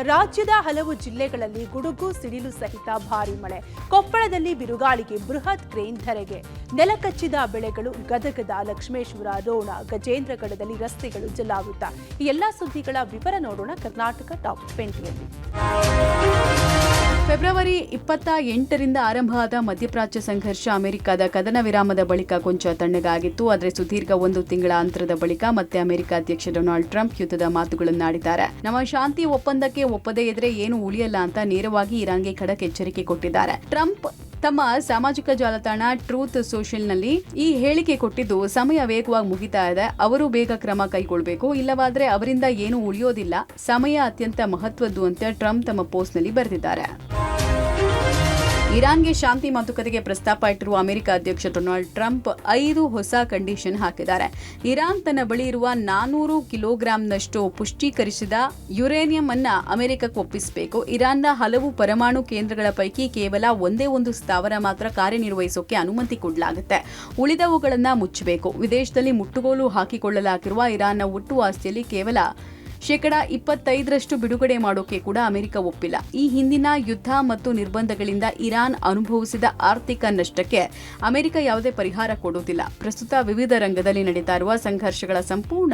ರಾಜ್ಯದ ಹಲವು ಜಿಲ್ಲೆಗಳಲ್ಲಿ ಗುಡುಗು ಸಿಡಿಲು ಸಹಿತ ಭಾರೀ ಮಳೆ. ಕೊಪ್ಪಳದಲ್ಲಿ ಬಿರುಗಾಳಿಗೆ ಬೃಹತ್ ಕ್ರೇನ್ ಧರೆಗೆ. ನೆಲಕಚ್ಚಿದ ಬೆಳೆಗಳು. ಗದಗದ ಲಕ್ಷ್ಮೇಶ್ವರ, ರೋಣ, ಗಜೇಂದ್ರಗಢದಲ್ಲಿ ರಸ್ತೆಗಳು ಜಲಾವೃತ. ಈ ಎಲ್ಲಾ ಸುದ್ದಿಗಳ ವಿವರ ನೋಡೋಣ ಕರ್ನಾಟಕ ಟಾಪ್ 20ಯಲ್ಲಿ. ಫೆಬ್ರವರಿ 28ರಿಂದ ಆರಂಭ ಆದ ಮಧ್ಯಪ್ರಾಚ್ಯ ಸಂಘರ್ಷ ಅಮೆರಿಕದ ಕದನ ವಿರಾಮದ ಬಳಿಕ ಕೊಂಚ ತಣ್ಣಗಾಗಿತ್ತು. ಆದರೆ ಸುದೀರ್ಘ 1 ತಿಂಗಳ ಅಂತರದ ಬಳಿಕ ಮತ್ತೆ ಅಮೆರಿಕ ಅಧ್ಯಕ್ಷ ಡೊನಾಲ್ಡ್ ಟ್ರಂಪ್ ಯುದ್ಧದ ಮಾತುಗಳನ್ನಾಡಿದ್ದಾರೆ. ನಮ್ಮ ಶಾಂತಿ ಒಪ್ಪಂದಕ್ಕೆ ಒಪ್ಪದೇ ಇದ್ರೆ ಏನು ಉಳಿಯಲ್ಲ ಅಂತ ನೇರವಾಗಿ ಇರಾನ್ಗೆ ಖಡಕ್ ಎಚ್ಚರಿಕೆ ಕೊಟ್ಟಿದ್ದಾರೆ. ಟ್ರಂಪ್ ತಮ್ಮ ಸಾಮಾಜಿಕ ಜಾಲತಾಣ ಟ್ರೂತ್ ಸೋಷಿಯಲ್ನಲ್ಲಿ ಈ ಹೇಳಿಕೆ ಕೊಟ್ಟಿದ್ದು, ಸಮಯ ವೇಗವಾಗಿ ಮುಗಿತಾ ಇದೆ, ಅವರು ಬೇಗ ಕ್ರಮ ಕೈಗೊಳ್ಳಬೇಕು, ಇಲ್ಲವಾದ್ರೆ ಅವರಿಂದ ಏನೂ ಉಳಿಯೋದಿಲ್ಲ, ಸಮಯ ಅತ್ಯಂತ ಮಹತ್ವದ್ದು ಅಂತ ಟ್ರಂಪ್ ತಮ್ಮ ಪೋಸ್ಟ್ನಲ್ಲಿ ಬರೆದಿದ್ದಾರೆ. ಇರಾನ್ಗೆ ಶಾಂತಿ ಮಾತುಕತೆಗೆ ಪ್ರಸ್ತಾಪ ಇಟ್ಟಿರುವ ಅಮೆರಿಕ ಅಧ್ಯಕ್ಷ ಡೊನಾಲ್ಡ್ ಟ್ರಂಪ್ 5 ಹೊಸ ಕಂಡೀಷನ್ ಹಾಕಿದ್ದಾರೆ. ಇರಾನ್ ತನ್ನ ಬಳಿ ಇರುವ 400 ಕಿಲೋಗ್ರಾಂನಷ್ಟು ಪುಷ್ಟೀಕರಿಸಿದ ಯುರೇನಿಯಂ ಅನ್ನ ಅಮೆರಿಕಕ್ಕೆ ಒಪ್ಪಿಸಬೇಕು. ಇರಾನ್ನ ಹಲವು ಪರಮಾಣು ಕೇಂದ್ರಗಳ ಪೈಕಿ ಕೇವಲ ಒಂದೇ ಒಂದು ಸ್ಥಾವರ ಮಾತ್ರ ಕಾರ್ಯನಿರ್ವಹಿಸೋಕೆ ಅನುಮತಿ ಕೊಡಲಾಗುತ್ತೆ. ಉಳಿದವುಗಳನ್ನ ಮುಚ್ಚಬೇಕು. ವಿದೇಶದಲ್ಲಿ ಮುಟ್ಟುಗೋಲು ಹಾಕಿಕೊಳ್ಳಲಾಗಿರುವ ಇರಾನ್ನ ಒಟ್ಟು ಆಸ್ತಿಯಲ್ಲಿ ಕೇವಲ 25% ಬಿಡುಗಡೆ ಮಾಡೋಕೆ ಕೂಡ ಅಮೆರಿಕ ಒಪ್ಪಿಲ್ಲ. ಈ ಹಿಂದಿನ ಯುದ್ಧ ಮತ್ತು ನಿರ್ಬಂಧಗಳಿಂದ ಇರಾನ್ ಅನುಭವಿಸಿದ ಆರ್ಥಿಕ ನಷ್ಟಕ್ಕೆ ಅಮೆರಿಕ ಯಾವುದೇ ಪರಿಹಾರ ಕೊಡುವುದಿಲ್ಲ. ಪ್ರಸ್ತುತ ವಿವಿಧ ರಂಗದಲ್ಲಿ ನಡೀತಾ ಇರುವ ಸಂಘರ್ಷಗಳ ಸಂಪೂರ್ಣ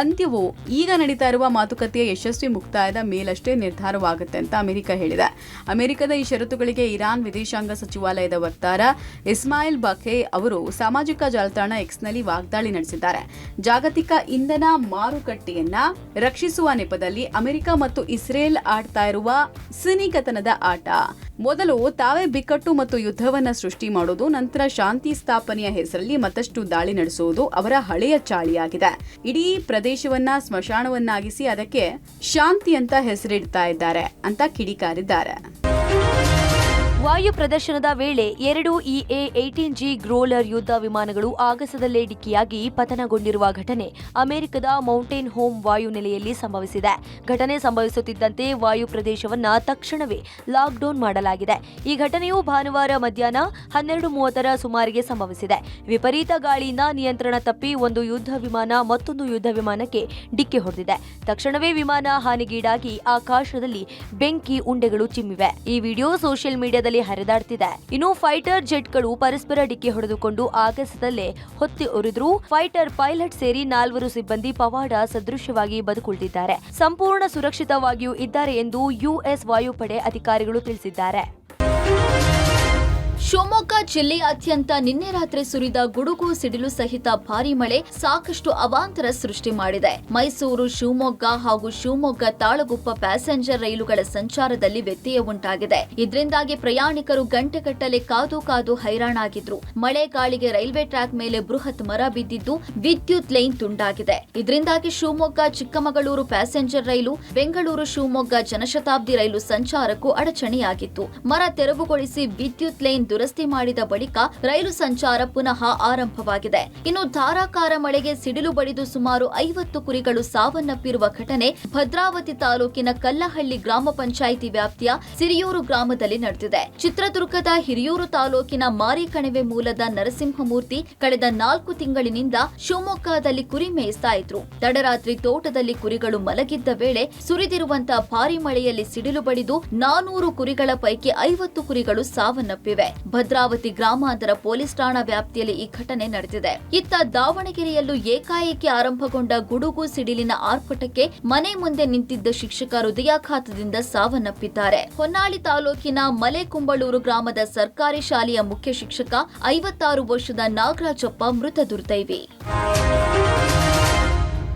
ಅಂತ್ಯವು ಈಗ ನಡೀತಾ ಇರುವ ಮಾತುಕತೆಯ ಯಶಸ್ವಿ ಮುಕ್ತಾಯದ ಮೇಲಷ್ಟೇ ನಿರ್ಧಾರವಾಗುತ್ತೆ ಅಂತ ಅಮೆರಿಕ ಹೇಳಿದೆ. ಅಮೆರಿಕದ ಈ ಷರತ್ತುಗಳಿಗೆ ಇರಾನ್ ವಿದೇಶಾಂಗ ಸಚಿವಾಲಯದ ವಕ್ತಾರ ಇಸ್ಮಾಯಿಲ್ ಬಖೇ ಅವರು ಸಾಮಾಜಿಕ ಜಾಲತಾಣ ಎಕ್ಸ್ನಲ್ಲಿ ವಾಗ್ದಾಳಿ ನಡೆಸಿದ್ದಾರೆ. ಜಾಗತಿಕ ಇಂಧನ ಮಾರುಕಟ್ಟೆಯನ್ನ ರಕ್ಷಿಸುವ ನೆಪದಲ್ಲಿ ಅಮೆರಿಕ ಮತ್ತು ಇಸ್ರೇಲ್ ಆಡ್ತಾ ಇರುವ ಸಿನಿಕತನದ ಆಟ. ಮೊದಲು ತಾವೇ ಬಿಕ್ಕಟ್ಟು ಮತ್ತು ಯುದ್ಧವನ್ನ ಸೃಷ್ಟಿ ಮಾಡೋದು, ನಂತರ ಶಾಂತಿ ಸ್ಥಾಪನೆಯ ಹೆಸರಲ್ಲಿ ಮತ್ತಷ್ಟು ದಾಳಿ ನಡೆಸುವುದು ಅವರ ಹಳೆಯ ಚಾಳಿಯಾಗಿದೆ. ಇಡೀ ಪ್ರದೇಶವನ್ನ ಸ್ಮಶಾನವನ್ನಾಗಿಸಿ ಅದಕ್ಕೆ ಶಾಂತಿ ಅಂತ ಹೆಸರಿಡ್ತಾ ಇದ್ದಾರೆ ಅಂತ ಕಿಡಿಕಾರಿದ್ದಾರೆ. ವಾಯು ಪ್ರದರ್ಶನದ ವೇಳೆ 2 EA-18G ಗ್ರೋಲರ್ ಯುದ್ಧ ವಿಮಾನಗಳು ಆಗಸದಲ್ಲೇ ಡಿಕ್ಕಿಯಾಗಿ ಪತನಗೊಂಡಿರುವ ಘಟನೆ ಅಮೆರಿಕದ ಮೌಂಟೇನ್ ಹೋಮ್ ವಾಯುನೆಲೆಯಲ್ಲಿ ಸಂಭವಿಸಿದೆ. ಘಟನೆ ಸಂಭವಿಸುತ್ತಿದ್ದಂತೆ ವಾಯು ಪ್ರದೇಶವನ್ನ ತಕ್ಷಣವೇ ಲಾಕ್ಡೌನ್ ಮಾಡಲಾಗಿದೆ. ಈ ಘಟನೆಯು ಭಾನುವಾರ ಮಧ್ಯಾಹ್ನ 12:30 ಸುಮಾರಿಗೆ ಸಂಭವಿಸಿದೆ. ವಿಪರೀತ ಗಾಳಿಯಿಂದ ನಿಯಂತ್ರಣ ತಪ್ಪಿ ಒಂದು ಯುದ್ಧ ವಿಮಾನ ಮತ್ತೊಂದು ಯುದ್ಧ ವಿಮಾನಕ್ಕೆ ಡಿಕ್ಕಿ ಹೊಡೆದಿದೆ. ತಕ್ಷಣವೇ ವಿಮಾನ ಹಾನಿಗೀಡಾಗಿ ಆಕಾಶದಲ್ಲಿ ಬೆಂಕಿ ಉಂಡೆಗಳು ಚಿಮ್ಮಿವೆ. ಈ ವಿಡಿಯೋ ಸೋಷಿಯಲ್ ಮೀಡಿಯಾದಲ್ಲಿ ಹರಿದಾಡ್ತಿದೆ. ಇನ್ನು ಫೈಟರ್ ಜೆಟ್ಗಳು ಪರಸ್ಪರ ಡಿಕ್ಕಿ ಹೊಡೆದುಕೊಂಡು ಆಗಸದಲ್ಲೇ ಹೊತ್ತಿ ಉರಿದ್ರು. ಫೈಟರ್ ಪೈಲಟ್ ಸೇರಿ 4 ಸಿಬ್ಬಂದಿ ಪವಾಡ ಸದೃಶ್ಯವಾಗಿ ಬದುಕುಳಿದಿದ್ದಾರೆ. ಸಂಪೂರ್ಣ ಸುರಕ್ಷಿತವಾಗಿಯೂ ಇದ್ದಾರೆ ಎಂದು ಯುಎಸ್ ವಾಯುಪಡೆ ಅಧಿಕಾರಿಗಳು ತಿಳಿಸಿದ್ದಾರೆ. ಶಿವಮೊಗ್ಗ ಜಿಲ್ಲೆಯಾದ್ಯಂತ ನಿನ್ನೆ ರಾತ್ರಿ ಸುರಿದ ಗುಡುಗು ಸಿಡಿಲು ಸಹಿತ ಭಾರೀ ಮಳೆ ಸಾಕಷ್ಟು ಅವಾಂತರ ಸೃಷ್ಟಿ ಮಾಡಿದೆ. ಮೈಸೂರು, ಶಿವಮೊಗ್ಗ ಹಾಗೂ ಶಿವಮೊಗ್ಗ ತಾಳಗುಪ್ಪ ಪ್ಯಾಸೆಂಜರ್ ರೈಲುಗಳ ಸಂಚಾರದಲ್ಲಿ ವ್ಯತ್ಯಯ ಉಂಟಾಗಿದೆ. ಇದರಿಂದಾಗಿ ಪ್ರಯಾಣಿಕರು ಗಂಟೆಗಟ್ಟಲೆ ಕಾದು ಹೈರಾಣಾಗಿದ್ರು. ಮಳೆ ಗಾಳಿಗೆ ರೈಲ್ವೆ ಟ್ರ್ಯಾಕ್ ಮೇಲೆ ಬೃಹತ್ ಮರ ಬಿದ್ದಿದ್ದು ವಿದ್ಯುತ್ ಲೈನ್ ತುಂಡಾಗಿದೆ. ಇದರಿಂದಾಗಿ ಶಿವಮೊಗ್ಗ ಚಿಕ್ಕಮಗಳೂರು ಪ್ಯಾಸೆಂಜರ್ ರೈಲು, ಬೆಂಗಳೂರು ಶಿವಮೊಗ್ಗ ಜನಶತಾಬ್ದಿ ರೈಲು ಸಂಚಾರಕ್ಕೂ ಅಡಚಣೆಯಾಗಿತ್ತು. ಮರ ತೆರವುಗೊಳಿಸಿ ವಿದ್ಯುತ್ ಲೈನ್ ದುರಸ್ತಿ ಮಾಡಿದ ಬಳಿಕ ರೈಲು ಸಂಚಾರ ಪುನಃ ಆರಂಭವಾಗಿದೆ. ಇನ್ನು ಧಾರಾಕಾರ ಮಳೆಗೆ ಸಿಡಿಲು ಬಡಿದು ಸುಮಾರು 50 ಕುರಿಗಳು ಸಾವನ್ನಪ್ಪಿರುವ ಘಟನೆ ಭದ್ರಾವತಿ ತಾಲೂಕಿನ ಕಲ್ಲಹಳ್ಳಿ ಗ್ರಾಮ ಪಂಚಾಯಿತಿ ವ್ಯಾಪ್ತಿಯ ಸಿರಿಯೂರು ಗ್ರಾಮದಲ್ಲಿ ನಡೆದಿದೆ. ಚಿತ್ರದುರ್ಗದ ಹಿರಿಯೂರು ತಾಲೂಕಿನ ಮಾರಿಕಣಿವೆ ಮೂಲದ ನರಸಿಂಹಮೂರ್ತಿ ಕಳೆದ 4 ತಿಂಗಳಿನಿಂದ ಶಿವಮೊಗ್ಗದಲ್ಲಿ ಕುರಿ ಮೇಯಿಸ್ತಾ ಇದ್ರು. ತಡರಾತ್ರಿ ತೋಟದಲ್ಲಿ ಕುರಿಗಳು ಮಲಗಿದ್ದ ವೇಳೆ ಸುರಿದಿರುವಂತಹ ಭಾರೀ ಮಳೆಯಲ್ಲಿ ಸಿಡಿಲು ಬಡಿದು 400 ಕುರಿಗಳ ಪೈಕಿ 50 ಕುರಿಗಳು ಸಾವನ್ನಪ್ಪಿವೆ. ಭದ್ರಾವತಿ ಗ್ರಾಮಾಂತರ ಪೊಲೀಸ್ ಠಾಣಾ ವ್ಯಾಪ್ತಿಯಲ್ಲಿ ಈ ಘಟನೆ ನಡೆದಿದೆ. ಇತ್ತ ದಾವಣಗೆರೆಯಲ್ಲೂ ಏಕಾಏಕಿ ಆರಂಭಗೊಂಡ ಗುಡುಗು ಸಿಡಿಲಿನ ಆರ್ಭಟಕ್ಕೆ ಮನೆ ಮುಂದೆ ನಿಂತಿದ್ದ ಶಿಕ್ಷಕ ಹೃದಯಾಘಾತದಿಂದ ಸಾವನ್ನಪ್ಪಿದ್ದಾರೆ. ಹೊನ್ನಾಳಿ ತಾಲೂಕಿನ ಮಲೆಕುಂಬಳೂರು ಗ್ರಾಮದ ಸರ್ಕಾರಿ ಶಾಲೆಯ ಮುಖ್ಯ ಶಿಕ್ಷಕ 56 ವರ್ಷದ ನಾಗರಾಜಪ್ಪ ಮೃತ ದುರ್ದೈವಿ.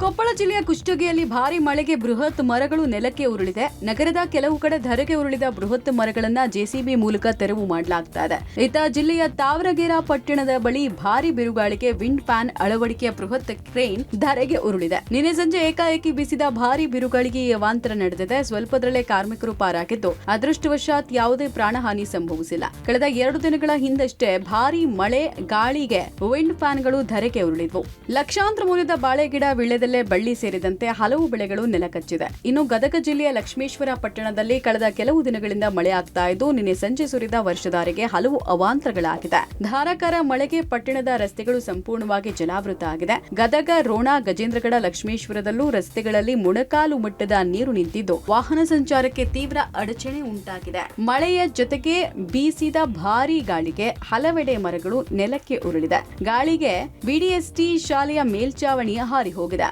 ಕೊಪ್ಪಳ ಜಿಲ್ಲೆಯ ಕುಷ್ಟಗಿಯಲ್ಲಿ ಭಾರೀ ಮಳೆಗೆ ಬೃಹತ್ ಮರಗಳು ನೆಲಕ್ಕೆ ಉರುಳಿದೆ. ನಗರದ ಕೆಲವು ಕಡೆ ಧರೆಗೆ ಉರುಳಿದ ಬೃಹತ್ ಮರಗಳನ್ನ ಜೆಸಿಬಿ ಮೂಲಕ ತೆರವು ಮಾಡಲಾಗ್ತಾ ಇದೆ. ಇತ್ತ ಜಿಲ್ಲೆಯ ತಾವರಗೆರೆ ಪಟ್ಟಣದ ಬಳಿ ಭಾರೀ ಬಿರುಗಾಳಿಗೆ ವಿಂಡ್ ಫ್ಯಾನ್ ಅಳವಡಿಕೆಯ ಬೃಹತ್ ಕ್ರೇನ್ ಧರೆಗೆ ಉರುಳಿದೆ. ನಿನ್ನೆ ಸಂಜೆ ಏಕಾಏಕಿ ಬೀಸಿದ ಭಾರೀ ಬಿರುಗಾಳಿಗೆ ಈ ಅವಾಂತರ ನಡೆದಿದೆ. ಸ್ವಲ್ಪದರಲ್ಲೇ ಕಾರ್ಮಿಕರು ಪಾರಾಗಿದ್ದು ಅದೃಷ್ಟವಶಾತ್ ಯಾವುದೇ ಪ್ರಾಣಹಾನಿ ಸಂಭವಿಸಿಲ್ಲ. ಕಳೆದ 2 ದಿನಗಳ ಹಿಂದಷ್ಟೇ ಭಾರೀ ಮಳೆ ಗಾಳಿಗೆ ವಿಂಡ್ ಫ್ಯಾನ್ಗಳು ಧರೆಗೆ ಉರುಳಿದ್ವು. ಲಕ್ಷಾಂತರ ಮೌಲ್ಯದ ಬಾಳೆ ಗಿಡ ವಿಳ್ಯದಲ್ಲೇ ಬಳ್ಳಿ ಸೇರಿದಂತೆ ಹಲವು ಬೆಳೆಗಳು ನೆಲಕಚ್ಚಿದೆ. ಇನ್ನು ಗದಗ ಜಿಲ್ಲೆಯ ಲಕ್ಷ್ಮೇಶ್ವರ ಪಟ್ಟಣದಲ್ಲಿ ಕಳೆದ ಕೆಲವು ದಿನಗಳಿಂದ ಮಳೆ ಆಗ್ತಾ ಇದ್ದು ನಿನ್ನೆ ಸಂಜೆ ಸುರಿದ ವರ್ಷಧಾರೆಗೆ ಹಲವು ಅವಾಂತರಗಳಾಗಿದೆ. ಧಾರಾಕಾರ ಮಳೆಗೆ ಪಟ್ಟಣದ ರಸ್ತೆಗಳು ಸಂಪೂರ್ಣವಾಗಿ ಜಲಾವೃತ ಆಗಿದೆ. ಗದಗ, ರೋಣ, ಗಜೇಂದ್ರಗಡ, ಲಕ್ಷ್ಮೇಶ್ವರದಲ್ಲೂ ರಸ್ತೆಗಳಲ್ಲಿ ಮೊಣಕಾಲು ಮಟ್ಟದ ನೀರು ನಿಂತಿದ್ದು ವಾಹನ ಸಂಚಾರಕ್ಕೆ ತೀವ್ರ ಅಡಚಣೆ ಉಂಟಾಗಿದೆ. ಮಳೆಯ ಜೊತೆಗೆ ಬೀಸಿದ ಭಾರೀ ಗಾಳಿಗೆ ಹಲವೆಡೆ ಮರಗಳು ನೆಲಕ್ಕೆ ಉರುಳಿದೆ. ಗಾಳಿಗೆ ಬಿಡಿಎಸ್ಟಿ ಶಾಲೆಯ ಮೇಲ್ಚಾವಣಿ ಹಾರಿ ಹೋಗಿದೆ.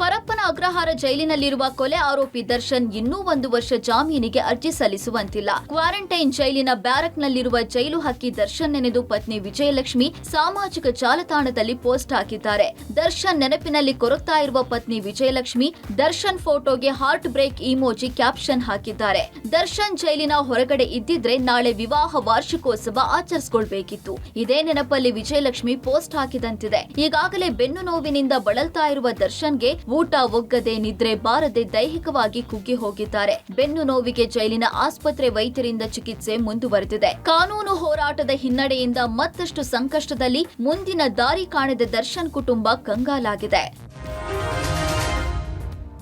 ಪರಪ್ಪನ ಅಗ್ರಹಾರ ಜೈಲಿನಲ್ಲಿರುವ ಕೊಲೆ ಆರೋಪಿ ದರ್ಶನ್ ಇನ್ನೂ 1 ವರ್ಷ ಜಾಮೀನಿಗೆ ಅರ್ಜಿ ಸಲ್ಲಿಸುವಂತಿಲ್ಲ. ಕ್ವಾರಂಟೈನ್ ಜೈಲಿನ ಬ್ಯಾರಕ್ನಲ್ಲಿರುವ ಜೈಲು ಹಕ್ಕಿ ದರ್ಶನ್ ನೆನೆದು ಪತ್ನಿ ವಿಜಯಲಕ್ಷ್ಮಿ ಸಾಮಾಜಿಕ ಜಾಲತಾಣದಲ್ಲಿ ಪೋಸ್ಟ್ ಹಾಕಿದ್ದಾರೆ. ದರ್ಶನ್ ನೆನಪಿನಲ್ಲಿ ಕೊರಗ್ತಾ ಇರುವ ಪತ್ನಿ ವಿಜಯಲಕ್ಷ್ಮಿ ದರ್ಶನ್ ಫೋಟೋಗೆ ಹಾರ್ಟ್ ಬ್ರೇಕ್ ಇಮೋಜಿ ಕ್ಯಾಪ್ಷನ್ ಹಾಕಿದ್ದಾರೆ. ದರ್ಶನ್ ಜೈಲಿನ ಹೊರಗಡೆ ಇದ್ದಿದ್ರೆ ನಾಳೆ ವಿವಾಹ ವಾರ್ಷಿಕೋತ್ಸವ ಆಚರಿಸಿಕೊಳ್ಬೇಕಿತ್ತು. ಇದೇ ನೆನಪಲ್ಲಿ ವಿಜಯಲಕ್ಷ್ಮಿ ಪೋಸ್ಟ್ ಹಾಕಿದಂತಿದೆ. ಈಗಾಗಲೇ ಬೆನ್ನು ನೋವಿನಿಂದ ಬಳಲ್ತಾ ಇರುವ ದರ್ಶನ್ಗೆ ಊಟ ಒಗ್ಗದೆ, ನಿದ್ರೆ ಬಾರದೆ ದೈಹಿಕವಾಗಿ ಕುಗ್ಗಿ ಹೋಗಿದ್ದಾರೆ. ಬೆನ್ನು ನೋವಿಗೆ ಜೈಲಿನ ಆಸ್ಪತ್ರೆ ವೈದ್ಯರಿಂದ ಚಿಕಿತ್ಸೆ ಮುಂದುವರೆದಿದೆ. ಕಾನೂನು ಹೋರಾಟದ ಹಿನ್ನಡೆಯಿಂದ ಮತ್ತಷ್ಟು ಸಂಕಷ್ಟದಲ್ಲಿ ಮುಂದಿನ ದಾರಿ ಕಾಣದ ದರ್ಶನ್ ಕುಟುಂಬ ಕಂಗಾಲಾಗಿದೆ.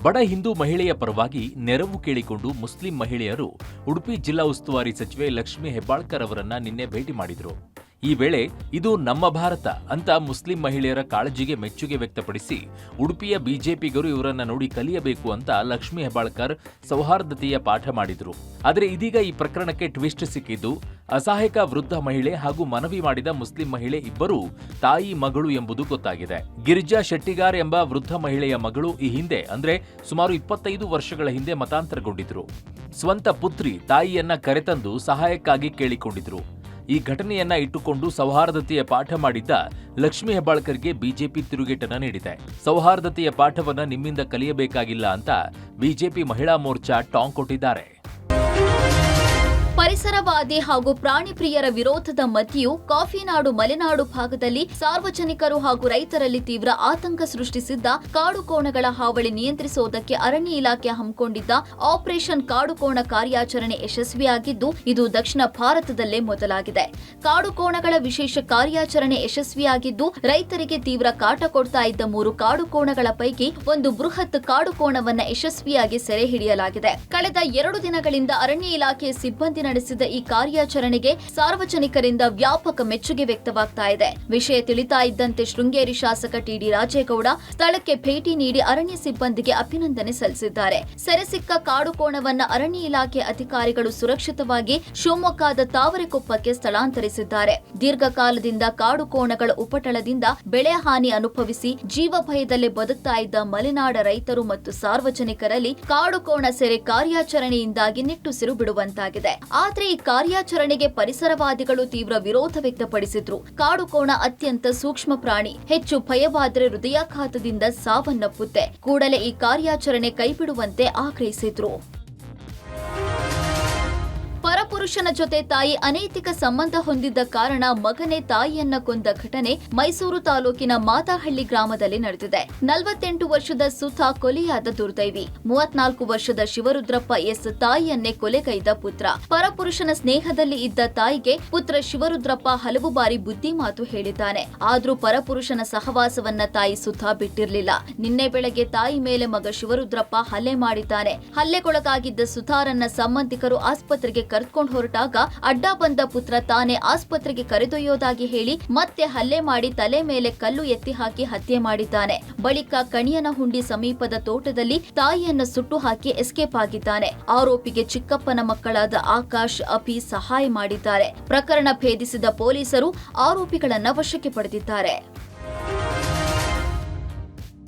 ಬಡ ಹಿಂದೂ ಮಹಿಳೆಯ ಪರವಾಗಿ ನೆರವು ಕೇಳಿಕೊಂಡು ಮುಸ್ಲಿಂ ಮಹಿಳೆಯರು ಉಡುಪಿ ಜಿಲ್ಲಾ ಉಸ್ತುವಾರಿ ಸಚಿವೆ ಲಕ್ಷ್ಮೀ ಹೆಬ್ಬಾಳ್ಕರ್ ಅವರನ್ನ ನಿನ್ನೆ ಭೇಟಿ ಮಾಡಿದ್ರು. ಈ ವೇಳೆ ಇದು ನಮ್ಮ ಭಾರತ ಅಂತ ಮುಸ್ಲಿಂ ಮಹಿಳೆಯರ ಕಾಳಜಿಗೆ ಮೆಚ್ಚುಗೆ ವ್ಯಕ್ತಪಡಿಸಿ ಉಡುಪಿಯ ಬಿಜೆಪಿಗರು ಇವರನ್ನ ನೋಡಿ ಕಲಿಯಬೇಕು ಅಂತ ಲಕ್ಷ್ಮೀ ಹೆಬ್ಬಾಳ್ಕರ್ ಸೌಹಾರ್ದತೆಯ ಪಾಠ ಮಾಡಿದ್ರು. ಆದರೆ ಇದೀಗ ಈ ಪ್ರಕರಣಕ್ಕೆ ಟ್ವಿಸ್ಟ್ ಸಿಕ್ಕಿದ್ದು ಅಸಹಾಯಕ ವೃದ್ಧ ಮಹಿಳೆ ಹಾಗೂ ಮನವಿ ಮಾಡಿದ ಮುಸ್ಲಿಂ ಮಹಿಳೆ ಇಬ್ಬರೂ ತಾಯಿ ಮಗಳು ಎಂಬುದು ಗೊತ್ತಾಗಿದೆ. ಗಿರಿಜಾ ಶೆಟ್ಟಿಗಾರ್ ಎಂಬ ವೃದ್ಧ ಮಹಿಳೆಯ ಮಗಳು ಈ ಹಿಂದೆ ಅಂದ್ರೆ ಸುಮಾರು 25 ವರ್ಷಗಳ ಹಿಂದೆ ಮತಾಂತರಗೊಂಡಿದ್ರು. ಸ್ವಂತ ಪುತ್ರಿ ತಾಯಿಯನ್ನ ಕರೆತಂದು ಸಹಾಯಕ್ಕಾಗಿ ಕೇಳಿಕೊಂಡಿದ್ರು. ಈ ಘಟನೆಯನ್ನ ಇಟ್ಟುಕೊಂಡು ಸೌಹಾರ್ದತೆಯ ಪಾಠ ಮಾಡಿದ್ದ ಲಕ್ಷ್ಮೀ ಹೆಬ್ಬಾಳ್ಕರ್ಗೆ ಬಿಜೆಪಿ ತಿರುಗೇಟನ್ನ ನೀಡಿದೆ. ಸೌಹಾರ್ದತೆಯ ಪಾಠವನ್ನ ನಿಮ್ಮಿಂದ ಕಲಿಯಬೇಕಾಗಿಲ್ಲ ಅಂತ ಬಿಜೆಪಿ ಮಹಿಳಾ ಮೋರ್ಚಾ ಟಾಂಗ್ ಕೊಟ್ಟಿದ್ದಾರೆ. ಪರಿಸರವಾದಿ ಹಾಗೂ ಪ್ರಾಣಿ ಪ್ರಿಯರ ವಿರೋಧದ ಮಧ್ಯೆಯೂ ಕಾಫಿನಾಡು ಮಲೆನಾಡು ಭಾಗದಲ್ಲಿ ಸಾರ್ವಜನಿಕರು ಹಾಗೂ ರೈತರಲ್ಲಿ ತೀವ್ರ ಆತಂಕ ಸೃಷ್ಟಿಸಿದ್ದ ಕಾಡುಕೋಣಗಳ ಹಾವಳಿ ನಿಯಂತ್ರಿಸುವುದಕ್ಕೆ ಅರಣ್ಯ ಇಲಾಖೆ ಹಮ್ಮಿಕೊಂಡಿದ್ದ ಆಪರೇಷನ್ ಕಾಡುಕೋಣ ಕಾರ್ಯಾಚರಣೆ ಯಶಸ್ವಿಯಾಗಿದ್ದು ಇದು ದಕ್ಷಿಣ ಭಾರತದಲ್ಲೇ ಮೊದಲಾಗಿದೆ. ಕಾಡುಕೋಣಗಳ ವಿಶೇಷ ಕಾರ್ಯಾಚರಣೆ ಯಶಸ್ವಿಯಾಗಿದ್ದು ರೈತರಿಗೆ ತೀವ್ರ ಕಾಟ ಕೊಡ್ತಾ ಇದ್ದ 3 ಕಾಡುಕೋಣಗಳ ಪೈಕಿ ಒಂದು ಬೃಹತ್ ಕಾಡುಕೋಣವನ್ನ ಯಶಸ್ವಿಯಾಗಿ ಸೆರೆ ಹಿಡಿಯಲಾಗಿದೆ. ಕಳೆದ 2 ದಿನಗಳಿಂದ ಅರಣ್ಯ ಇಲಾಖೆ ಸಿಬ್ಬಂದಿ ನಡೆಸಿದ ಈ ಕಾರ್ಯಾಚರಣೆಗೆ ಸಾರ್ವಜನಿಕರಿಂದ ವ್ಯಾಪಕ ಮೆಚ್ಚುಗೆ ವ್ಯಕ್ತವಾಗ್ತಾ ಇದೆ. ವಿಷಯ ತಿಳಿತಾ ಇದ್ದಂತೆ ಶೃಂಗೇರಿ ಶಾಸಕ ಟಿಡಿ ರಾಜೇಗೌಡ ಸ್ಥಳಕ್ಕೆ ಭೇಟಿ ನೀಡಿ ಅರಣ್ಯ ಸಿಬ್ಬಂದಿಗೆ ಅಭಿನಂದನೆ ಸಲ್ಲಿಸಿದ್ದಾರೆ. ಸೆರೆಸಿಕ್ಕ ಕಾಡುಕೋಣವನ್ನ ಅರಣ್ಯ ಇಲಾಖೆ ಅಧಿಕಾರಿಗಳು ಸುರಕ್ಷಿತವಾಗಿ ಶಿವಮೊಗ್ಗದ ತಾವರೆಕೊಪ್ಪಕ್ಕೆ ಸ್ಥಳಾಂತರಿಸಿದ್ದಾರೆ. ದೀರ್ಘಕಾಲದಿಂದ ಕಾಡುಕೋಣಗಳ ಉಪಟಳದಿಂದ ಬೆಳೆ ಹಾನಿ ಅನುಭವಿಸಿ ಜೀವ ಭಯದಲ್ಲೇ ಬದುಕ್ತಾ ಇದ್ದ ಮಲೆನಾಡ ರೈತರು ಮತ್ತು ಸಾರ್ವಜನಿಕರಲ್ಲಿ ಕಾಡುಕೋಣ ಸೆರೆ ಕಾರ್ಯಾಚರಣೆಯಿಂದಾಗಿ ನಿಟ್ಟುಸಿರು ಬಿಡುವಂತಾಗಿದೆ. ಆದ್ರೆ ಈ ಕಾರ್ಯಾಚರಣೆಗೆ ಪರಿಸರವಾದಿಗಳು ತೀವ್ರ ವಿರೋಧ ವ್ಯಕ್ತಪಡಿಸಿದ್ರು. ಕಾಡುಕೋಣ ಅತ್ಯಂತ ಸೂಕ್ಷ್ಮ ಪ್ರಾಣಿ, ಹೆಚ್ಚು ಭಯವಾದರೆ ಹೃದಯಾಘಾತದಿಂದ ಸಾವನ್ನಪ್ಪುತ್ತೆ. ಕೂಡಲೇ ಈ ಕಾರ್ಯಾಚರಣೆ ಕೈಬಿಡುವಂತೆ ಆಗ್ರಹಿಸಿದ್ರು. ಪರಪುರುಷನ ಜೊತೆ ತಾಯಿ ಅನೈತಿಕ ಸಂಬಂಧ ಹೊಂದಿದ್ದ ಕಾರಣ ಮಗನೇ ತಾಯಿಯನ್ನ ಕೊಂದ ಘಟನೆ ಮೈಸೂರು ತಾಲೂಕಿನ ಮಾತಾಹಳ್ಳಿ ಗ್ರಾಮದಲ್ಲಿ ನಡೆದಿದೆ. 48 ವರ್ಷದ ಸುಧಾ ಕೊಲೆಯಾದ ದುರ್ದೈವಿ. 34 ವರ್ಷದ ಶಿವರುದ್ರಪ್ಪ ಎಸ್ ತಾಯಿಯನ್ನೇ ಕೊಲೆಗೈದ ಪುತ್ರ. ಪರಪುರುಷನ ಸ್ನೇಹದಲ್ಲಿ ಇದ್ದ ತಾಯಿಗೆ ಪುತ್ರ ಶಿವರುದ್ರಪ್ಪ ಹಲವು ಬಾರಿ ಬುದ್ಧಿ ಮಾತು ಹೇಳಿದ್ದಾನೆ. ಆದ್ರೂ ಪರಪುರುಷನ ಸಹವಾಸವನ್ನ ತಾಯಿ ಸುಧಾ ಬಿಟ್ಟಿರ್ಲಿಲ್ಲ. ನಿನ್ನೆ ಬೆಳಗ್ಗೆ ತಾಯಿ ಮೇಲೆ ಮಗ ಶಿವರುದ್ರಪ್ಪ ಹಲ್ಲೆ ಮಾಡಿದ್ದಾನೆ. ಹಲ್ಲೆಗೊಳಗಾಗಿದ್ದ ಸುಧಾರನ್ನ ಸಂಬಂಧಿಕರು ಆಸ್ಪತ್ರೆಗೆ ಕರೆದುಕೊಂಡು ಹೊರಟಾಗ ಅಡ್ಡ ಬಂದ ಪುತ್ರ ತಾನೇ ಆಸ್ಪತ್ರೆಗೆ ಕರೆದೊಯ್ಯೋದಾಗಿ ಹೇಳಿ ಮತ್ತೆ ಹಲ್ಲೆ ಮಾಡಿ ತಲೆ ಮೇಲೆ ಕಲ್ಲು ಎತ್ತಿ ಹಾಕಿ ಹತ್ಯೆ ಮಾಡಿದ್ದಾನೆ. ಬಳಿಕ ಕಣಿಯನಹುಂಡಿ ಸಮೀಪದ ತೋಟದಲ್ಲಿ ತಾಯಿಯನ್ನು ಸುಟ್ಟು ಹಾಕಿ ಎಸ್ಕೇಪ್ ಆಗಿದ್ದಾನೆ. ಆರೋಪಿಗೆ ಚಿಕ್ಕಪ್ಪನ ಮಕ್ಕಳಾದ ಆಕಾಶ್, ಅಭಿ ಸಹಾಯ ಮಾಡಿದ್ದಾರೆ. ಪ್ರಕರಣ ಭೇದಿಸಿದ ಪೊಲೀಸರು ಆರೋಪಿಗಳನ್ನ ವಶಕ್ಕೆ ಪಡೆದಿದ್ದಾರೆ.